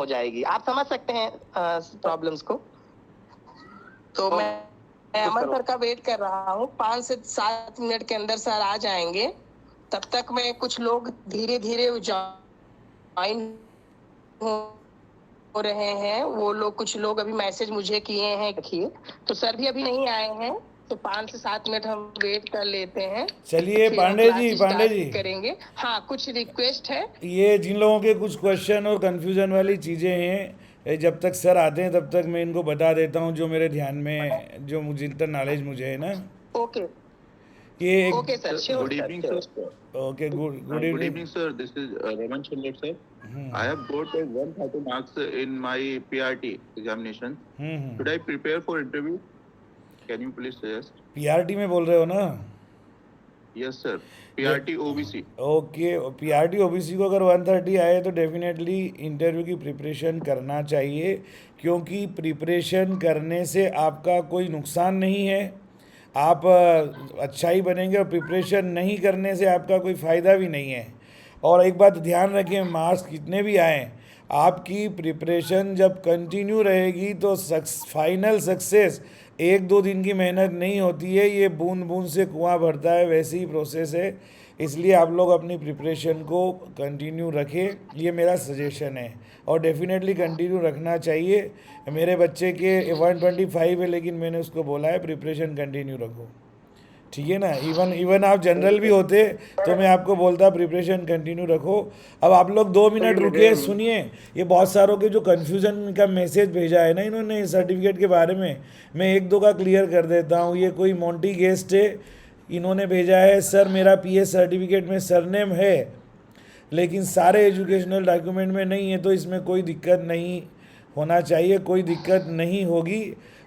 हो जाएगी। आप समझ सकते हैं प्रॉब्लम्स को। तो मैं अमन सर का वेट कर रहा हूँ, 5 से 7 मिनट के अंदर सर आ जाएंगे। तब तक मैं कुछ लोग धीरे धीरे ज्वाइन हो रहे हैं, वो लोग कुछ लोग अभी मैसेज मुझे किए हैं रखिए, तो सर भी अभी नहीं आए हैं, तो 5 से 7 मिनट हम वेट कर लेते हैं। चलिए फिर हम पांडे क्लास जी करेंगे। हाँ, कुछ रिक्वेस्ट है। ये जिन लोगों के कुछ क्वेश्चन और कंफ्यूजन वाली चीज़ें हैं, ये जब तक सर आते हैं तब तक मैं इनको बता देता हूँ जो मेरे ध्यान में, जो मुझे जितना नॉलेज मुझे है ना। ओके ये एक okay sir, sure. Good evening, sir. Okay, good Good evening. evening, sir. This is Raman Chandler, sir. I have got 130 marks in my PRT examination. Should I prepare for interview? Can you please suggest? PRT में बोल रहे हो ना? Yes, sir. PRT OBC. Okay, PRT OBC को अगर 130 आए तो definitely interview की प्रिपरेशन करना चाहिए, क्योंकि प्रिपरेशन करने से आपका कोई नुकसान नहीं है, आप अच्छा ही बनेंगे, और प्रिपरेशन नहीं करने से आपका कोई फ़ायदा भी नहीं है। और एक बात ध्यान रखें, मार्क्स कितने भी आएँ, आपकी प्रिपरेशन जब कंटिन्यू रहेगी तो फाइनल सक्सेस 1-2 दिन की मेहनत नहीं होती है, ये बूंद बूंद से कुआं भरता है, वैसी ही प्रोसेस है। इसलिए आप लोग अपनी प्रिपरेशन को कंटिन्यू रखें, ये मेरा सजेशन है, और डेफिनेटली कंटिन्यू रखना चाहिए। मेरे बच्चे के 125 है, लेकिन मैंने उसको बोला है प्रिपरेशन कंटिन्यू रखो, ठीक है ना। इवन आप जनरल भी होते तो मैं आपको बोलता प्रिपरेशन कंटिन्यू रखो। अब आप लोग 2 मिनट रुके, सुनिए, ये बहुत सारों के जो कन्फ्यूज़न का मैसेज भेजा है ना इन्होंने सर्टिफिकेट के बारे में, मैं 1-2 का क्लियर कर देता हूँ। ये कोई मोंटी गेस्ट है, इन्होंने भेजा है, सर मेरा पीएस सर्टिफिकेट में सरनेम है लेकिन सारे एजुकेशनल डॉक्यूमेंट में नहीं है, तो इसमें कोई दिक्कत नहीं होना चाहिए, कोई दिक्कत नहीं होगी।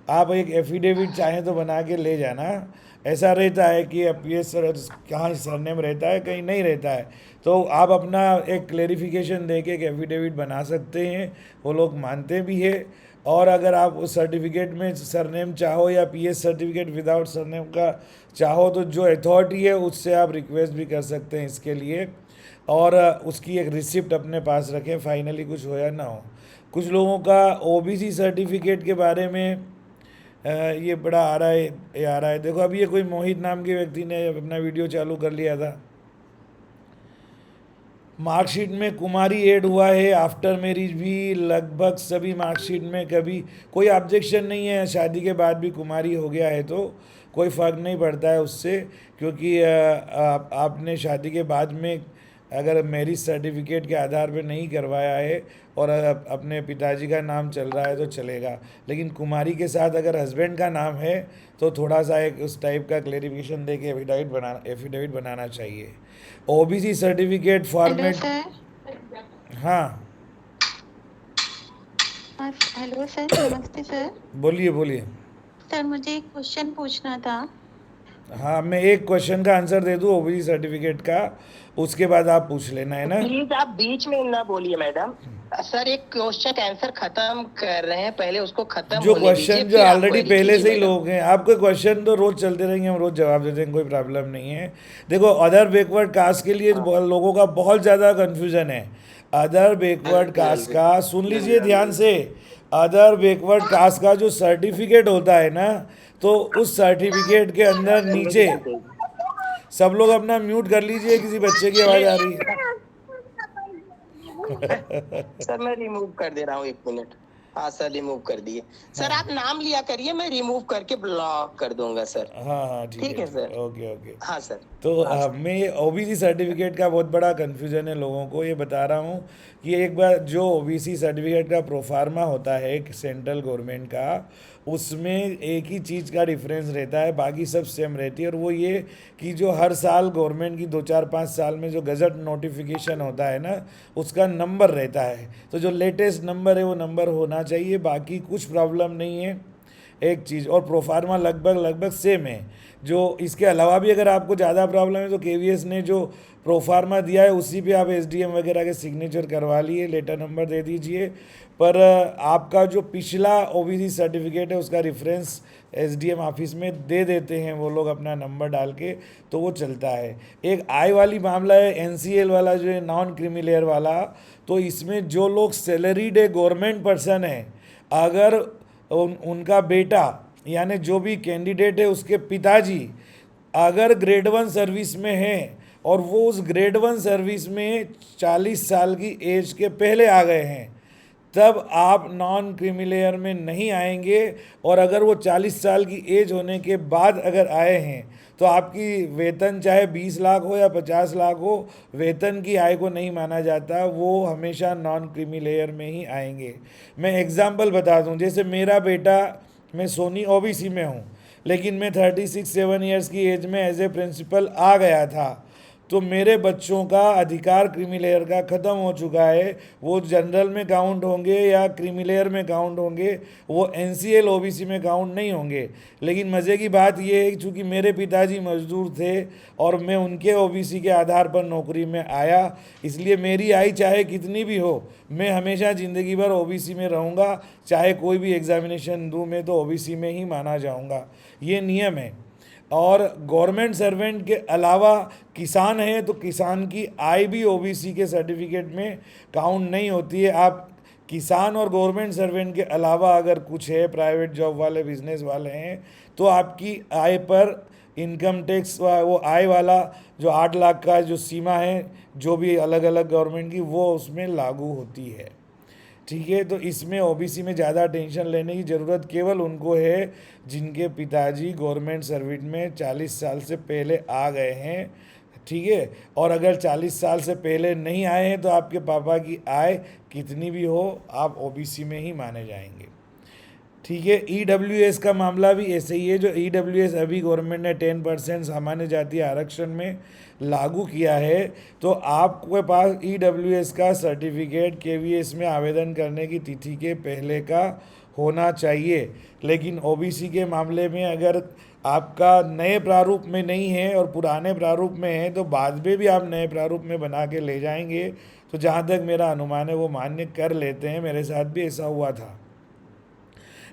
आप एक एफिडेविट चाहें तो बना के ले जाना। ऐसा रहता है कि पीएस सर कहाँ सरनेम रहता है, कहीं नहीं रहता है, तो आप अपना एक क्लेरिफिकेशन दे के एक एफिडेविट बना सकते हैं, वो लोग मानते भी है। और अगर आप उस सर्टिफिकेट में सरनेम चाहो या पीएस सर्टिफिकेट विदाउट सरनेम का चाहो, तो जो अथॉरिटी है उससे आप रिक्वेस्ट भी कर सकते हैं इसके लिए, और उसकी एक रिसिप्ट अपने पास रखें, फाइनली कुछ हो या ना हो। कुछ लोगों का ओबीसी सर्टिफिकेट के बारे में ये बड़ा आ रहा है, देखो अभी ये कोई मोहित नाम के व्यक्ति ने अपना वीडियो चालू कर लिया था, मार्कशीट में कुमारी ऐड हुआ है, आफ्टर मैरिज भी लगभग सभी मार्कशीट में कभी कोई ऑब्जेक्शन नहीं है, शादी के बाद भी कुमारी हो गया है तो कोई फ़र्क नहीं पड़ता है उससे, क्योंकि आपने शादी के बाद में अगर मैरिज सर्टिफिकेट के आधार पर नहीं करवाया है और अपने पिताजी का नाम चल रहा है तो चलेगा, लेकिन कुमारी के साथ अगर हस्बैंड का नाम है तो थोड़ा सा एक उस टाइप का क्लेरिफिकेशन दे के एफिडेविट बनाना चाहिए। OBC certificate format. हाँ हेलो सर, नमस्ते सर। बोलिए बोलिए। सर मुझे एक क्वेश्चन पूछना था। हाँ, मैं एक क्वेश्चन का आंसर दे दूँ ओबीसी सर्टिफिकेट का, उसके बाद आप पूछ लेना, है ना। प्लीज आप बीच में ना बोलिए मैडम, सर एक क्वेश्चन का आंसर खत्म कर रहे हैं, पहले उसको खत्म जो होने दीजिए, क्वेश्चन जो फिर आप ऑलरेडी query पहले कीजिए से ही मैडम। लोग हैं, आपके क्वेश्चन तो रोज चलते रहेंगे, हम रोज जवाब देते हैं, कोई प्रॉब्लम नहीं है। देखो, अदर बैकवर्ड कास्ट के लिए लोगों का बहुत ज़्यादा कन्फ्यूजन है। अदर बैकवर्ड कास्ट का सुन लीजिए ध्यान से, अदर बैकवर्ड कास्ट का जो सर्टिफिकेट होता है ना, तो उस सर्टिफिकेट के अंदर नीचे, सब लोग अपना म्यूट कर लीजिए, किसी बच्चे की आवाज़ आ रही है। सर मैं रिमूव कर दे रहा हूँ, 1 मिनट। हाँ सर, रिमूव कर दिए। सर आप नाम लिया करिए, मैं रिमूव करके ब्लॉक कर दूंगा सर। हाँ ठीक है सर। Okay okay. हाँ सर। तो मैं ये ओबीसी सर्टिफिकेट का बहुत बड़ा कन्फ्यूजन है लोगों को, ये बता रहा हूँ कि एक बार जो ओबीसी सर्टिफिकेट का प्रोफार्मा होता है एक सेंट्रल गवर्नमेंट का, उसमें एक ही चीज़ का डिफरेंस रहता है, बाकी सब सेम रहती है, और वो ये कि जो हर साल गवर्नमेंट की 2-4-5 साल में जो गज़ट नोटिफिकेशन होता है ना, उसका नंबर रहता है, तो जो लेटेस्ट नंबर है वो नंबर होना चाहिए, बाकी कुछ प्रॉब्लम नहीं है। एक चीज़। और प्रोफार्मा लगभग सेम है। जो इसके अलावा भी अगर आपको ज़्यादा प्रॉब्लम है तो केवीएस ने जो प्रोफार्मा दिया है उसी पे आप एसडीएम वगैरह के सिग्नेचर करवा लिए, लेटर नंबर दे दीजिए। पर आपका जो पिछला ओबीसी सर्टिफिकेट है उसका रेफरेंस एसडीएम ऑफिस में दे देते हैं वो लोग अपना नंबर डाल के, तो वो चलता है। एक आई वाली मामला है एनसीएल वाला, जो है नॉन क्रीमी वाला। तो इसमें जो लोग सैलरीड गवर्नमेंट पर्सन है, अगर उनका बेटा यानी जो भी कैंडिडेट है उसके पिताजी अगर ग्रेड 1 सर्विस में हैं और वो उस ग्रेड 1 सर्विस में 40 साल की एज के पहले आ गए हैं, तब आप नॉन क्रीमी लेयर में नहीं आएंगे। और अगर वो 40 साल की एज होने के बाद अगर आए हैं तो आपकी वेतन चाहे 20 लाख हो या 50 लाख हो, वेतन की आय को नहीं माना जाता, वो हमेशा नॉन क्रीमी लेयर में ही आएंगे। मैं एग्जांपल बता दूं, जैसे मेरा बेटा, मैं सोनी ओबीसी में हूँ, लेकिन मैं 36-7 ईयर्स की एज में एज ए प्रिंसिपल आ गया था, तो मेरे बच्चों का अधिकार क्रीमी लेयर का ख़त्म हो चुका है। वो जनरल में काउंट होंगे या क्रीमी लेयर में काउंट होंगे, वो एनसीएल ओबीसी में काउंट नहीं होंगे। लेकिन मज़े की बात ये है कि चूँकि मेरे पिताजी मजदूर थे और मैं उनके ओबीसी के आधार पर नौकरी में आया, इसलिए मेरी आय चाहे कितनी भी हो, मैं हमेशा ज़िंदगी भर ओबीसी में रहूँगा। चाहे कोई भी एग्जामिनेशन दूँ मैं तो ओबीसी में ही माना जाऊँगा, ये नियम है। और गवर्नमेंट सर्वेंट के अलावा किसान है तो किसान की आय भी ओबीसी के सर्टिफिकेट में काउंट नहीं होती है। आप किसान और गवर्नमेंट सर्वेंट के अलावा अगर कुछ है, प्राइवेट जॉब वाले, बिजनेस वाले हैं, तो आपकी आय पर इनकम टैक्स वो आय वाला जो 8 लाख का जो सीमा है, जो भी अलग अलग गवर्नमेंट की, वो उसमें लागू होती है। ठीक है, तो इसमें ओबीसी में ज़्यादा टेंशन लेने की ज़रूरत केवल उनको है जिनके पिताजी गवर्नमेंट सर्विस में 40 साल से पहले आ गए हैं। ठीक है, और अगर 40 साल से पहले नहीं आए हैं तो आपके पापा की आय कितनी भी हो, आप ओबीसी में ही माने जाएंगे। ठीक है, ईडब्ल्यूएस का मामला भी ऐसे ही है। जो ईडब्ल्यूएस अभी गवर्नमेंट ने 10% सामान्य जातीय आरक्षण में लागू किया है, तो आपके पास ईडब्ल्यूएस का सर्टिफिकेट केवीएस में आवेदन करने की तिथि के पहले का होना चाहिए। लेकिन ओबीसी के मामले में अगर आपका नए प्रारूप में नहीं है और पुराने प्रारूप में है, तो बाद में भी आप नए प्रारूप में बना के ले जाएंगे, तो जहाँ तक मेरा अनुमान है वो मान्य कर लेते हैं। मेरे साथ भी ऐसा हुआ था।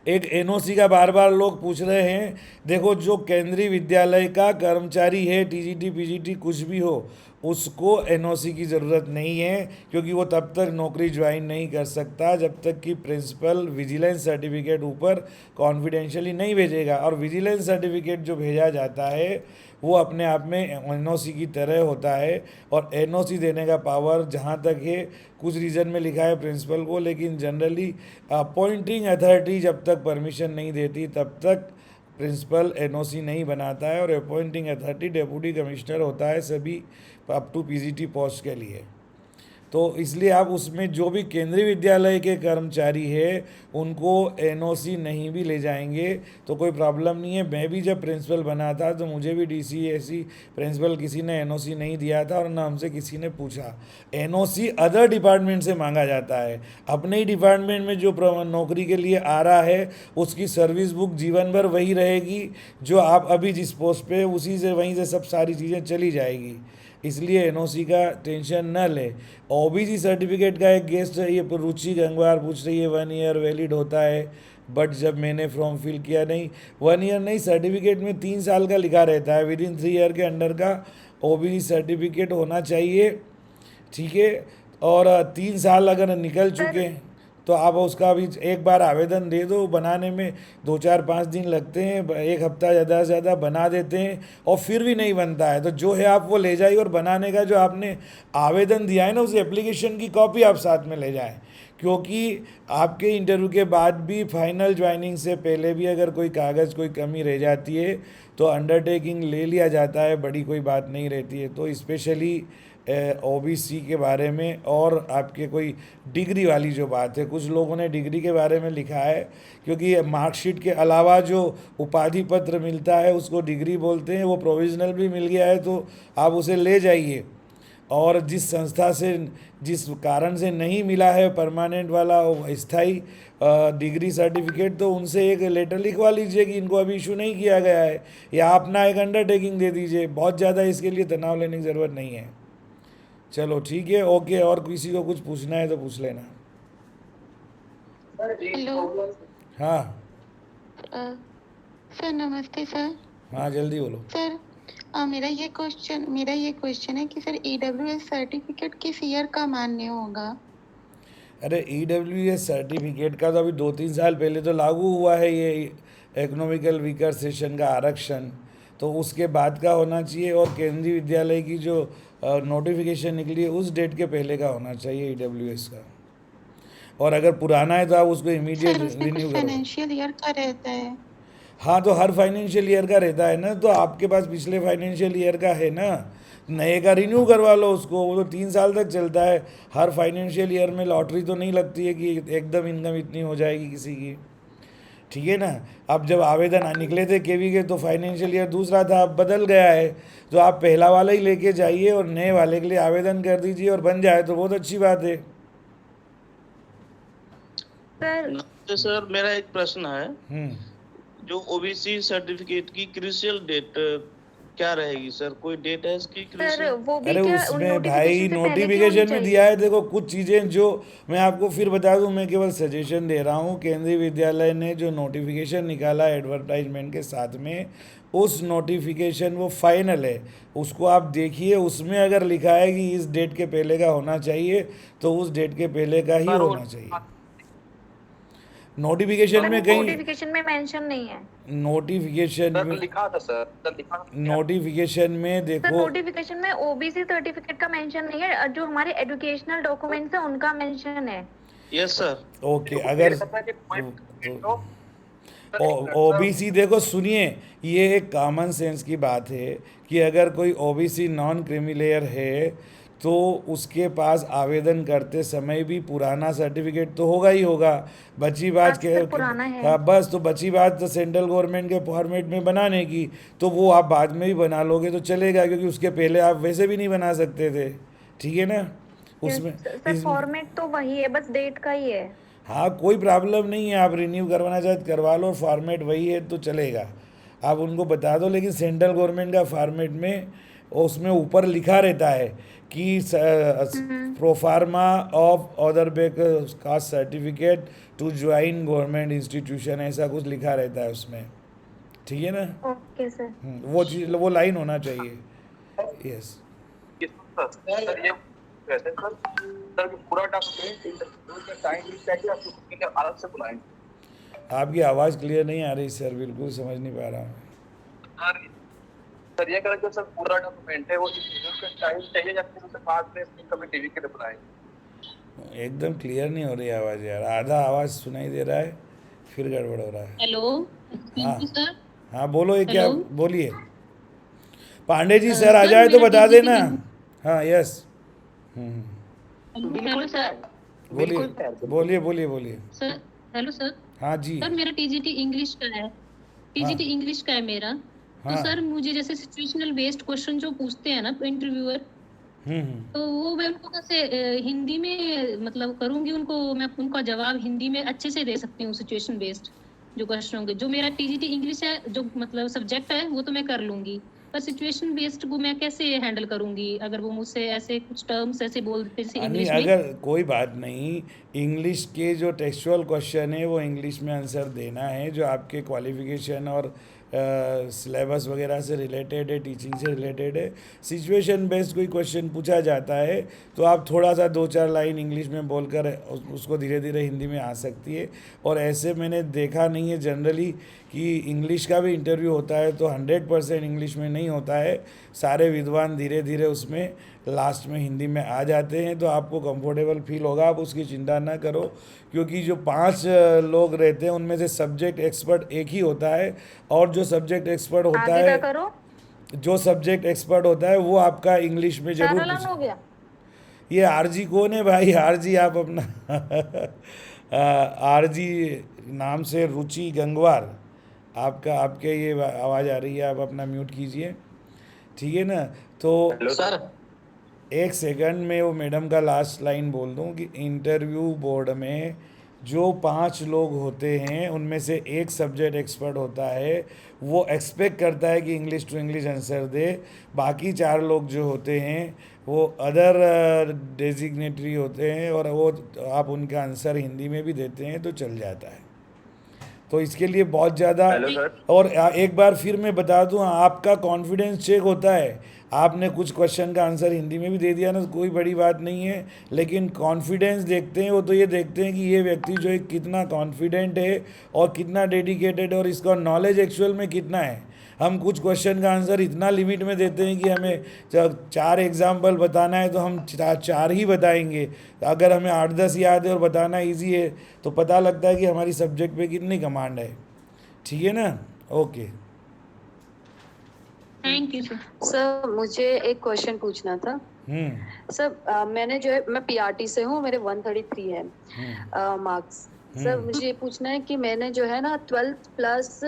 एक एनओसी का बार बार लोग पूछ रहे हैं। देखो, जो केंद्रीय विद्यालय का कर्मचारी है, टीजीटी पीजीटी कुछ भी हो, उसको एनओसी की ज़रूरत नहीं है, क्योंकि वो तब तक नौकरी ज्वाइन नहीं कर सकता जब तक कि प्रिंसिपल विजिलेंस सर्टिफिकेट ऊपर कॉन्फिडेंशियली नहीं भेजेगा। और विजिलेंस सर्टिफिकेट जो भेजा जाता है वो अपने आप में एनओसी की तरह होता है। और एनओसी देने का पावर जहाँ तक है, कुछ रीज़न में लिखा है प्रिंसिपल को, लेकिन जनरली अपॉइंटिंग अथॉरिटी जब तक परमिशन नहीं देती तब तक प्रिंसिपल एनओसी नहीं बनाता है। और अपॉइंटिंग अथॉरिटी डेप्यूटी कमिश्नर होता है सभी अप टू पीजीटी पोस्ट के लिए। तो इसलिए आप उसमें जो भी केंद्रीय विद्यालय के कर्मचारी है उनको एनओसी नहीं भी ले जाएंगे तो कोई प्रॉब्लम नहीं है। मैं भी जब प्रिंसिपल बना था तो मुझे भी डीसीएससी प्रिंसिपल किसी ने एनओसी नहीं दिया था और ना हमसे किसी ने पूछा। एनओसी अदर डिपार्टमेंट से मांगा जाता है। अपने ही डिपार्टमेंट में जो नौकरी के लिए आ रहा है उसकी सर्विस बुक जीवन भर वही रहेगी जो आप अभी जिस पोस्ट पे, उसी से वहीं से सब सारी चीज़ें चली जाएगी। इसलिए एनओसी का टेंशन न ले। ओबीसी सर्टिफिकेट का एक गेस्ट है, ये रुचि गंगवार पूछ रही है 1 ईयर वैलिड होता है, बट जब मैंने फॉर्म फिल किया, नहीं 1 ईयर नहीं, सर्टिफिकेट में 3 साल का लिखा रहता है। विदिन 3 ईयर के अंडर का ओबीसी सर्टिफिकेट होना चाहिए। ठीक है, और 3 साल अगर निकल चुके हैं तो आप उसका भी एक बार आवेदन दे दो। बनाने में 2-4-5 दिन लगते हैं, 1 हफ्ता ज़्यादा से ज़्यादा बना देते हैं, और फिर भी नहीं बनता है तो जो है आप वो ले जाइए। और बनाने का जो आपने आवेदन दिया है ना, उस एप्लीकेशन की कॉपी आप साथ में ले जाएं, क्योंकि आपके इंटरव्यू के बाद भी फाइनल ज्वाइनिंग से पहले भी अगर कोई कागज़ कोई कमी रह जाती है तो अंडरटेकिंग ले लिया जाता है, बड़ी कोई बात नहीं रहती है। तो स्पेशली ओबीसी के बारे में और आपके कोई डिग्री वाली जो बात है, कुछ लोगों ने डिग्री के बारे में लिखा है, क्योंकि मार्कशीट के अलावा जो उपाधि पत्र मिलता है उसको डिग्री बोलते हैं। वो प्रोविज़नल भी मिल गया है तो आप उसे ले जाइए। और जिस संस्था से जिस कारण से नहीं मिला है परमानेंट वाला स्थाई डिग्री सर्टिफिकेट, तो उनसे एक लेटर लिखवा लीजिए कि इनको अभी इशू नहीं किया गया है, या अपना एक अंडरटेकिंग दे दीजिए। बहुत ज़्यादा इसके लिए तनाव लेने की ज़रूरत नहीं है। चलो ठीक है, ओके। और किसी को कुछ पूछना है तो पूछ लेना। हेलो हाँ सर, नमस्ते सर। हाँ, जल्दी बोलो। सर मेरा ये क्वेश्चन है कि सर EWS सर्टिफिकेट किस ईयर का मान्य होगा? अरे EWS सर्टिफिकेट का तो अभी 2-3 साल पहले तो लागू हुआ है ये इकोनॉमिकल वीकर सेशन का आरक्षण, तो उसके बाद का होना चाहिए। और केंद्रीय विद्यालय की जो नोटिफिकेशन निकली है उस डेट के पहले का होना चाहिए EWS का। और अगर पुराना है तो आप उसको इमीडिएट सर उसमें कुछ रिन्यू करो। फाइनेंशियल ईयर का रहता है। हाँ, तो हर फाइनेंशियल ईयर का रहता है ना, तो आपके पास पिछले फाइनेंशियल ईयर का है ना, नए का रिन्यू करवा लो उसको। वो तो 3 साल तक चलता है। हर फाइनेंशियल ईयर में लॉटरी तो नहीं लगती है कि एकदम इनकम इतनी हो जाएगी किसी की, ठीक है ना। अब जब आवेदन निकले थे केवी के तो फाइनेंशियल ईयर दूसरा था, अब बदल गया है, तो आप पहला वाला ही लेके जाइए और नए वाले के लिए आवेदन कर दीजिए और बन जाए तो बहुत अच्छी बात है। नमस्ते सर, मेरा एक प्रश्न है। हम्म जो ओबीसी सर्टिफिकेट की क्रूशियल डेट क्या रहेगी सर? कोई डेट है इसकी सर क्रूशियल? वो भी अरे क्या उसमें भाई नोटिफिकेशन से पहले की होनी नोटिफिकेशन में चाहिए? दिया है, देखो कुछ चीज़ें जो मैं आपको फिर बता दूं, मैं केवल सजेशन दे रहा हूं। केंद्रीय विद्यालय ने जो नोटिफिकेशन निकाला एडवर्टाइजमेंट के साथ में, उस नोटिफिकेशन वो फाइनल है, उसको आप देखिए। उसमें अगर लिखा है कि इस डेट के पहले का होना चाहिए तो उस डेट के पहले का ही होना चाहिए। नोटिफिकेशन में कहीं नोटिफिकेशन में मेंशन नहीं है। नोटिफिकेशन सर में लिखा था सर, लिखा था। नोटिफिकेशन में सर देखो, नोटिफिकेशन में ओबीसी सर्टिफिकेट का मेंशन नहीं है, जो हमारे एजुकेशनल डॉक्यूमेंट्स है उनका मेंशन है। Yes sir. ओके। अगर ओबीसी, देखो सुनिए, ये एक कॉमन सेंस की बात है कि अगर कोई ओबीसी नॉन क्रीमी लेयर है तो उसके पास आवेदन करते समय भी पुराना सर्टिफिकेट तो होगा ही होगा। बची बात हाँ, सर, पुराना है। हाँ, बस तो बची बात तो सेंट्रल गवर्नमेंट के फॉर्मेट में बनाने की, तो वो आप बाद में भी बना लोगे तो चलेगा, क्योंकि उसके पहले आप वैसे भी नहीं बना सकते थे, ठीक है ना। उसमें सर फॉर्मेट तो वही है, बस डेट का ही है। हाँ, कोई प्रॉब्लम नहीं है, आप रिन्यू करवाना चाहे तो करवा लो, फॉर्मेट वही है तो चलेगा। आप उनको बता दो, लेकिन सेंट्रल गवर्नमेंट का फॉर्मेट में उसमें ऊपर लिखा रहता है कि proforma of other back caste certificate to join government institution, ऐसा कुछ लिखा रहता है उसमें, ठीक है ना। Okay sir. वो चीज, वो लाइन होना चाहिए। यस सर ये वैसे सर पूरा डॉक्यूमेंट इंटरव्यू का टाइम लिस्ट चाहिए, आपको कितने के अलग से बुलाएंगे? आपकी आवाज़ क्लियर नहीं आ रही सर, बिल्कुल समझ नहीं पा रहा हूँ। सर ये करें जो सर पूरा डॉक्यूमेंट है वो इंटरव्यू का टाइम चाहिए या फिर उससे बाद में कभी टीवी के लिए बुलाएंगे? एकदम क्लियर नहीं हो रही आवाज़ यार, आधा आवाज़ सुनाई दे रहा है फिर गड़बड़ हो रहा है। हेलो हाँ सर। हाँ, बोलो, ये क्या, हेलो। बोलिए। पांडे जी सर आ सर, जाए तो मेरा बता TGT देना। हाँ, यस। Hello sir. बोलिए बोलिए बोलिए बोलिए। Sir hello sir. हाँ जी। सर मेरा टीजीटी इंग्लिश का है। टीजीटी इंग्लिश का है मेरा। तो हाँ। सर मुझे जैसे सिचुएशनल बेस्ड क्वेश्चन जो पूछते हैं ना इंटरव्यूअर, तो वो मैं उनको कैसे हिंदी में मतलब करूंगी, उनको मैं उनका जवाब हिंदी में अच्छे से दे सकती हूँ। सिचुएशन बेस्ड जो क्वेश्चन होंगे, जो मेरा टीजीटी इंग्लिश है जो मतलब सब्जेक्ट है वो तो मैं कर लूंगी, पर सिचुएशन बेस्ड वो मैं कैसे हैंडल करूंगी अगर वो मुझसे ऐसे कुछ टर्म्स ऐसे बोल देते जैसे इंग्लिश में। अगर कोई बात नहीं, इंग्लिश के जो टेक्सचुअल क्वेश्चन है वो इंग्लिश में आंसर देना है, जो आपके क्वालिफिकेशन और सिलेबस वगैरह से रिलेटेड है, टीचिंग से रिलेटेड है। सिचुएशन बेस्ड कोई क्वेश्चन पूछा जाता है तो आप थोड़ा सा 2-4 लाइन इंग्लिश में बोलकर उसको धीरे धीरे हिंदी में आ सकती है। और ऐसे मैंने देखा नहीं है जनरली कि इंग्लिश का भी इंटरव्यू होता है तो 100% इंग्लिश में नहीं होता है। सारे विद्वान धीरे धीरे उसमें लास्ट में हिंदी में आ जाते हैं, तो आपको कंफर्टेबल फील होगा, आप उसकी चिंता ना करो। क्योंकि जो 5 लोग रहते हैं उनमें से सब्जेक्ट एक्सपर्ट एक ही होता है, और जो सब्जेक्ट एक्सपर्ट होता आगे क्या है, करो? जो सब्जेक्ट एक्सपर्ट होता है वो आपका इंग्लिश में जरूर चार हो गया। ये आरजी कौन है भाई? आरजी आप अपना आरजी नाम से रुचि गंगवार, आपका आपके ये आवाज़ आ रही है, आप अपना म्यूट कीजिए, ठीक है ना। तो सर एक सेकंड में वो मैडम का लास्ट लाइन बोल दूं कि इंटरव्यू बोर्ड में जो 5 लोग होते हैं उनमें से एक सब्जेक्ट एक्सपर्ट होता है, वो एक्सपेक्ट करता है कि इंग्लिश टू इंग्लिश आंसर दे। बाकी 4 लोग जो होते हैं वो अदर डेजिग्नेटरी होते हैं और वो आप उनका आंसर हिंदी में भी देते हैं तो चल जाता है। तो इसके लिए बहुत ज़्यादा, हेलो सर। और एक बार फिर मैं बता दूं, आपका कॉन्फिडेंस चेक होता है। आपने कुछ क्वेश्चन का आंसर हिंदी में भी दे दिया ना, तो कोई बड़ी बात नहीं है, लेकिन कॉन्फिडेंस देखते हैं वो, तो ये देखते हैं कि ये व्यक्ति जो है कितना कॉन्फिडेंट है और कितना डेडिकेटेड है और इसका नॉलेज एक्चुअल में कितना है। हम कुछ क्वेश्चन का आंसर इतना लिमिट में देते हैं कि हमें 4 एग्जाम्पल बताना है तो हम 4 ही बताएंगे। अगर हमें 8-10 याद है और बताना ईजी है तो पता लगता है कि हमारी सब्जेक्ट पे कितनी कमांड है। ठीक है ना? Okay, thank you sir. Sir मुझे एक क्वेश्चन पूछना था। सर मैंने जो है, मैं पीआरटी से हूँ, मेरे 133 है मार्क्स। सर मुझे ये पूछना है कि मैंने जो है ना 12th प्लस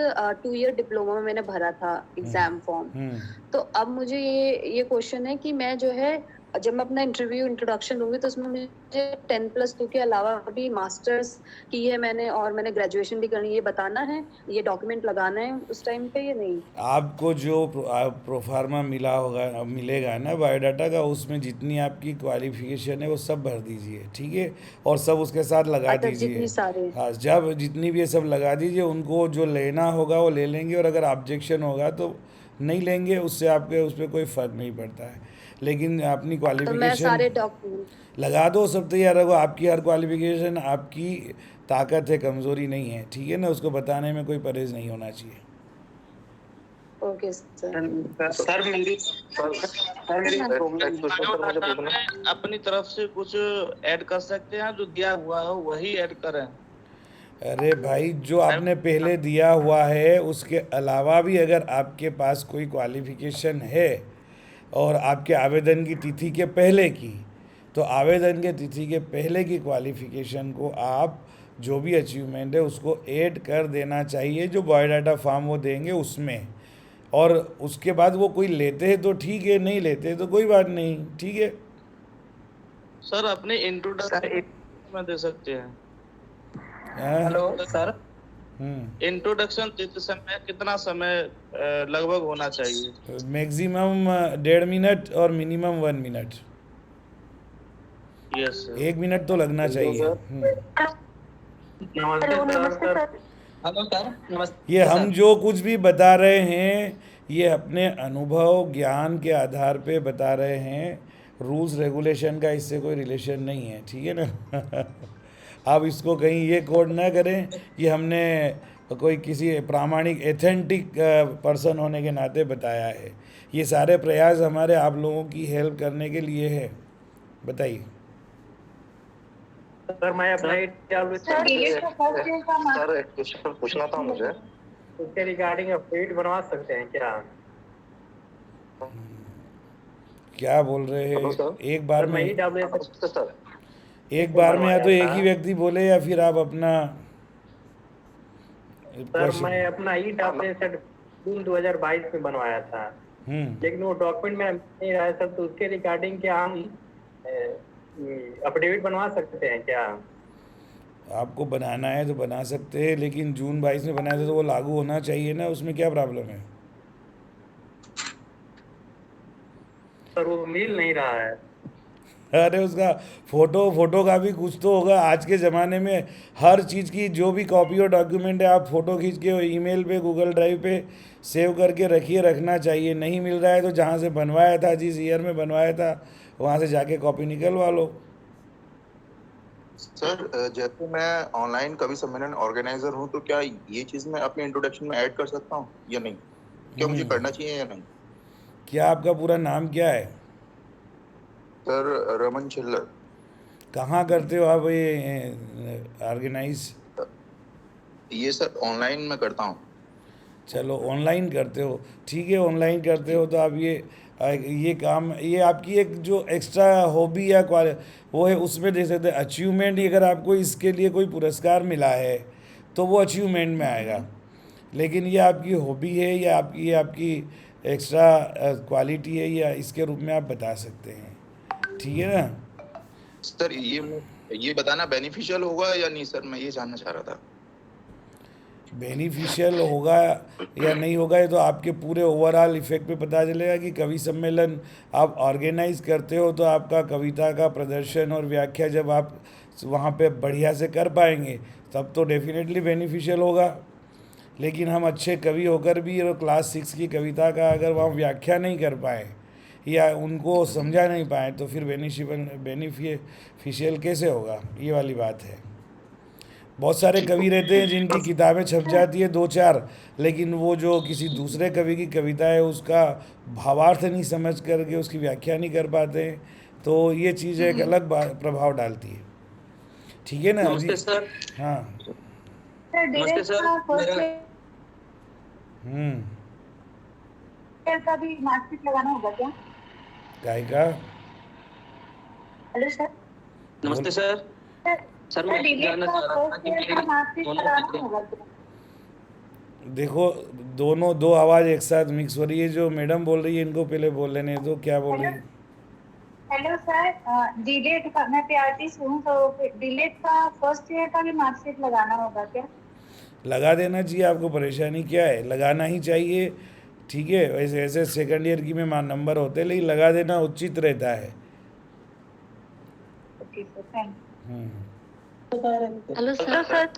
2 ईयर डिप्लोमा में मैंने भरा था एग्जाम फॉर्म। तो अब मुझे ये क्वेश्चन है कि मैं जो है, जब मैं अपना इंट्रोडक्शन दूंगी तो उसमें मुझे 10+2 के अलावा भी मास्टर्स की है मैंने, और मैंने ग्रेजुएशन भी करनी है, ये बताना है, ये डॉक्यूमेंट लगाना है उस टाइम पे या नहीं? आपको जो प्रोफार्मा मिलेगा ना बायोडाटा का, उसमें जितनी आपकी क्वालिफिकेशन है वो सब भर दीजिए, ठीक है? और सब उसके साथ लगा अच्छा, दीजिए। जितनी सारे। हाँ, जब जितनी भी ये सब लगा दीजिए, उनको जो लेना होगा वो ले लेंगे, और अगर ऑब्जेक्शन होगा तो नहीं लेंगे, उससे आपके उस पर कोई फ़र्क नहीं पड़ता है। लेकिन अपनी तो मैं क्वालिफिकेशन सारे डॉक्यूमेंट लगा दो, सब तैयार रखो। आपकी हर क्वालिफिकेशन आपकी ताकत है, कमज़ोरी नहीं है, ठीक है ना? उसको बताने में कोई परहेज नहीं होना चाहिए। Okay sir. सर मेरी अपनी तरफ से कुछ ऐड कर सकते हैं? जो दिया हुआ है वही ऐड करें? अरे भाई, जो आपने पहले दिया हुआ है उसके अलावा भी अगर आपके पास कोई क्वालिफिकेशन है और आपके आवेदन की तिथि के पहले की, तो आवेदन के तिथि के पहले की क्वालिफिकेशन को आप जो भी अचीवमेंट है उसको ऐड कर देना चाहिए, जो बायोडाटा फॉर्म वो देंगे उसमें। और उसके बाद वो कोई लेते हैं तो ठीक है, नहीं लेते तो कोई बात नहीं, ठीक है? सर अपने इंट्रोडक्शन में दे सकते हैं? हाँ? हेलो सर, इंट्रोडक्शन देते समय कितना समय लगभग होना चाहिए? मैक्सिमम 1.5 मिनट और minimum 1 minute. Yes sir. 1 minute तो लगना चाहिए। नमस्ते सर। हेलो सर, नमस्ते। ये हम जो कुछ भी बता रहे हैं ये अपने अनुभव ज्ञान के आधार पे बता रहे हैं, रूल्स रेगुलेशन का इससे कोई रिलेशन नहीं है, ठीक है ना? आप इसको कहीं ये कोड ना करें कि हमने कोई किसी प्रामाणिक एथेंटिक पर्सन होने के नाते बताया है। ये सारे प्रयास हमारे आप लोगों की हेल्प करने के लिए है। बताइए सर, मैं अपना सर एक क्वेश्चन पूछना था मुझे, उसके रिगार्डिंग अपडेट बनवा सकते हैं क्या? क्या बोल रहे हैं? एक बार में सर एक बार में या तो एक ही व्यक्ति बोले या फिर आप अपना मैं अपना जून 2022 में बनवाया था, लेकिन वो डॉक्यूमेंट में नहीं रहा सर, तो उसके रिगार्डिंग क्या हम अपडेट बनवा सकते हैं क्या? आपको बनाना है तो बना सकते हैं, लेकिन जून 22 में बनाया था तो वो लागू होना चाहिए ना, उसमें क्या प्रॉब्लम है? सर वो मिल नहीं रहा है। अरे उसका फोटो का भी कुछ तो होगा। आज के ज़माने में हर चीज़ की जो भी कॉपी और डॉक्यूमेंट है, आप फ़ोटो खींच के ईमेल पे, गूगल ड्राइव पे सेव करके रखिए, रखना चाहिए। नहीं मिल रहा है तो जहाँ से बनवाया था, जिस ईयर में बनवाया था, वहाँ से जाके कॉपी निकलवा लो। सर जैसे मैं ऑनलाइन कवि सम्मेलन ऑर्गेनाइजर हूँ, तो क्या ये चीज़ मैं अपने इंट्रोडक्शन में ऐड कर सकता हूँ या नहीं? क्या मुझे करना चाहिए या नहीं? क्या आपका पूरा नाम क्या है? सर रमन छिल्लर। कहाँ करते हो आप ये ऑर्गेनाइज? ये सर ऑनलाइन में करता हूँ। चलो ऑनलाइन करते हो, ठीक है। ऑनलाइन करते हो तो आप ये काम, ये आपकी एक जो एक्स्ट्रा हॉबी या वो है, उसमें दे सकते हैं। अचीवमेंट, अगर आपको इसके लिए कोई पुरस्कार मिला है तो वो अचीवमेंट में आएगा, लेकिन ये आपकी हॉबी है या आपकी एक्स्ट्रा क्वालिटी है, या इसके रूप में आप बता सकते हैं। ठीक है ना। सर ये बताना बेनिफिशियल होगा या नहीं सर, मैं ये जानना चाह रहा था। बेनिफिशियल होगा या नहीं होगा ये तो आपके पूरे ओवरऑल इफेक्ट पे पता चलेगा कि कवि सम्मेलन आप ऑर्गेनाइज करते हो तो आपका कविता का प्रदर्शन और व्याख्या जब आप वहाँ पे बढ़िया से कर पाएंगे तब तो डेफिनेटली बेनिफिशियल होगा। लेकिन हम अच्छे कवि होकर भी और क्लास 6 की कविता का अगर वहाँ व्याख्या नहीं कर पाए या उनको समझा नहीं पाए तो फिर बेनिफिशियल कैसे होगा, ये वाली बात है। बहुत सारे कवि रहते हैं जिनकी किताबें छप जाती है 2-4, लेकिन वो जो किसी दूसरे कवि की कविता है उसका भावार्थ नहीं समझ करके उसकी व्याख्या नहीं कर पाते हैं, तो ये चीज़ एक अलग प्रभाव डालती है। ठीक है ना जी। नमस्ते सर। हाँ नमस्ते सर। का भी मार्कशीट लगाना होगा क्या? काय का? Hello sir. नमस्ते सर। सर मैं जानना चाह रहा था कि देखो दोनों दो आवाज़ एक साथ मिक्स हो रही है। जो मैडम बोल रही है इनको पहले बोल लेने दो, क्या बोल रही है? हेलो सर, डीलेट का मैं पीआरटी से हूँ, तो डीलेट का फर्स्ट ईयर का भी मार्कशीट लगाना होगा क्या? लगा देना चाहिए, आपको परेशानी क्या है, लगाना ही चाहिए। ठीक है, वैसे ऐसे सेकंड ईयर की में नंबर होते हैं लेकिन लगा देना उचित रहता है। Okay sir, thank hello sir.